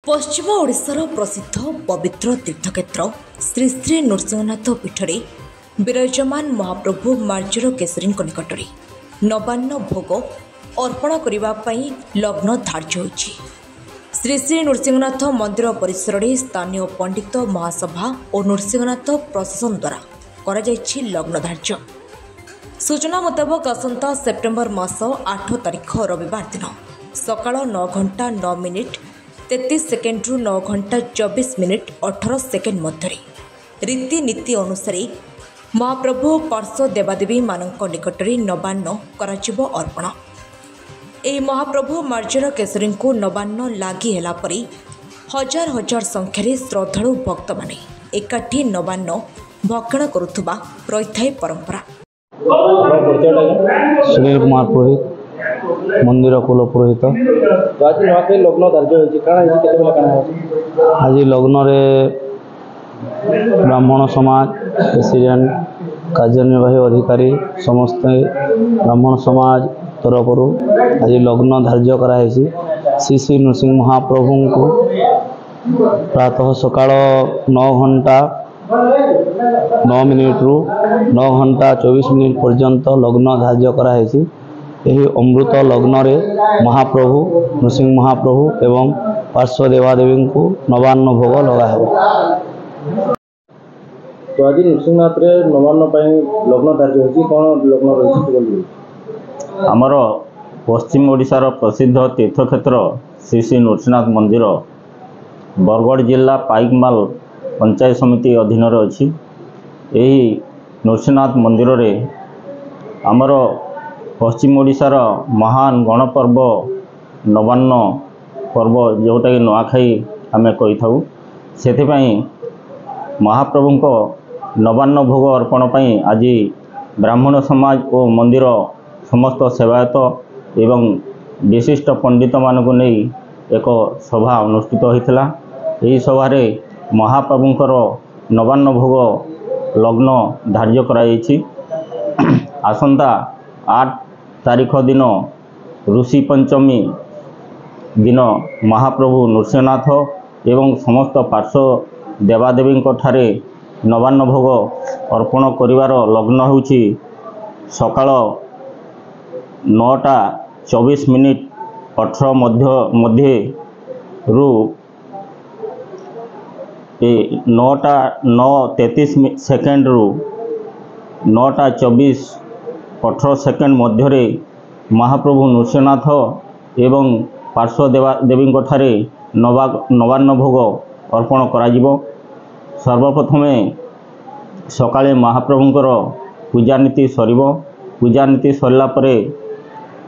पश्चिम ओडिशार प्रसिद्ध पवित्र तीर्थक्षेत्र श्री श्री नृसिंहनाथ पीठरे विराजमान महाप्रभु मार्जर केशरी निकट में नवान्न भोग अर्पण करने लग्न धार्य होइछि। श्री श्री नृसिंहनाथ मंदिर परिसर में स्थानीय पंडित महासभा और नृसिंहनाथ प्रशासन द्वारा करा जाइछि लग्न धार्य। सूचना मुताबक आसंता सेप्टेम्बर मास 8 तारिख रविवार दिन सकाळ 9 घंटा 9 मिनिट 33 सेकेंड रु 9 घंटा 24 मिनिट 18 सेकेंड मध्य रीतिनीति अनुसार महाप्रभु पार्श्व देवादेवी मानक निकट में नवान्न कराजिबो अर्पण। एही महाप्रभु मार्जर केशरी को नवान्न लागि हेला परी हजार हजार संख्यार श्रद्धालु भक्त माने एकाठी नवान्न भक्षण करुथुबा रही परंपरा। सुनील कुमार पुरोहित मंदिर कुल पुरोहित। आज लग्न आज लग्न रे ब्राह्मण समाज प्रेसिडेंट कार्यनिर्वाही अधिकारी समस्त ब्राह्मण समाज तरफ आज लग्न धार्य कराई। श्री श्री नृसिंह महाप्रभु को प्रातः सकाळ 9 घंटा 9 मिनिट रु 9 घंटा 24 मिनिट पर्यंत लग्न धार्य कराई। यही अमृत लग्न रे महाप्रभु नृसिंह महाप्रभु एवं पार्श्व देवादेवी को नवान्न भोग लगा है। तो आज नृसिंहनाथ रे नवान्न लग्न धार्य होची कौन लग्न रही आमर पश्चिम ओडिशार प्रसिद्ध तीर्थक्षेत्र श्री श्री नृसिंहनाथ मंदिर बरगढ़ जिला पाइकमाल पंचायत समिति अधीन अच्छी। यही नृसिंहनाथ मंदिर रे आमर पश्चिम ओडिशार महान गणपर्व नवान्न पर्व जोटा कि नुआखाई आमे कही थाउ से महाप्रभु नवान्न भोग अर्पण पई आज ब्राह्मण समाज और मंदिर समस्त सेवायत एवं विशिष्ट पंडित मानक नहीं एक सभा अनुष्ठित होता। यही सभारे महाप्रभुंकर नवान्न भोग लग्न धार्य कराई। आसंता 8 तारिख दिन ऋषि पंचमी दिन महाप्रभु नृसिंहनाथ एवं समस्त पार्श्व देवादेवी ठारे नवान्न भोग अर्पण करिवार लग्न होउछि सकाळ 9:24 मिनिट 18 मध्य रु 9:33 सेकेंड रु 9:24 18 सेकेंड मध्य महाप्रभु नृसिंहनाथ एवं पार्श्व देवादेवी ठारे नवान्न भोग अर्पण कराजिबो। सर्वप्रथमे सकाळे महाप्रभुंकर पूजानीति सरिबो। पूजानीति सरला परे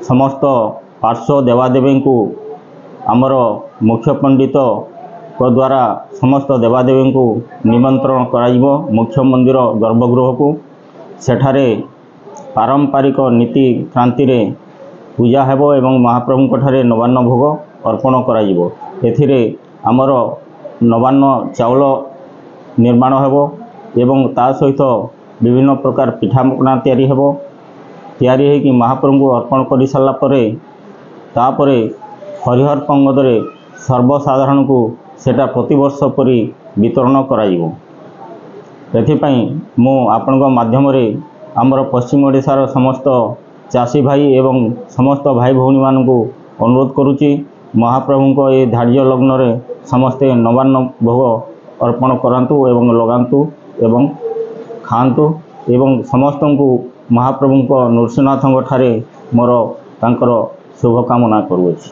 समस्त पार्श्व देवादेवी को आमर मुख्य पंडित को द्वारा समस्त देवादेवी को निमंत्रण कराजिबो मुख्य मंदिर गर्भगृह को। सेठारे पारंपरिक नीति क्रांति रे पूजा हेबो एवं महाप्रभु ठारे नवान्न भोग अर्पण कराजिबो। एथिरे आमर नवान्न चाउल निर्माण हेबो एवं ता सहित विभिन्न प्रकार पिठापना तैयारी हेबो। तैयारी है कि महाप्रभु को अर्पण कर सारा तापरे हरिहर पंगदरे सर्वसाधारण को सेटा प्रतिवर्ष परी वितरण कराजिबो। एथिपाई मु आपनक माध्यम रे आमर पश्चिम ओडिशार समस्त चाषी भाई एवं समस्त भाई भौणी मान को अनुरोध करुच्ची महाप्रभु को ये धार्य लग्न रे समस्ते नवान्न भोग अर्पण करांतु एवं लगांतु एवं खांतु एवं समस्त को महाप्रभु को नृसिंहनाथ ठारे मोर तांकर शुभकामना करुछि।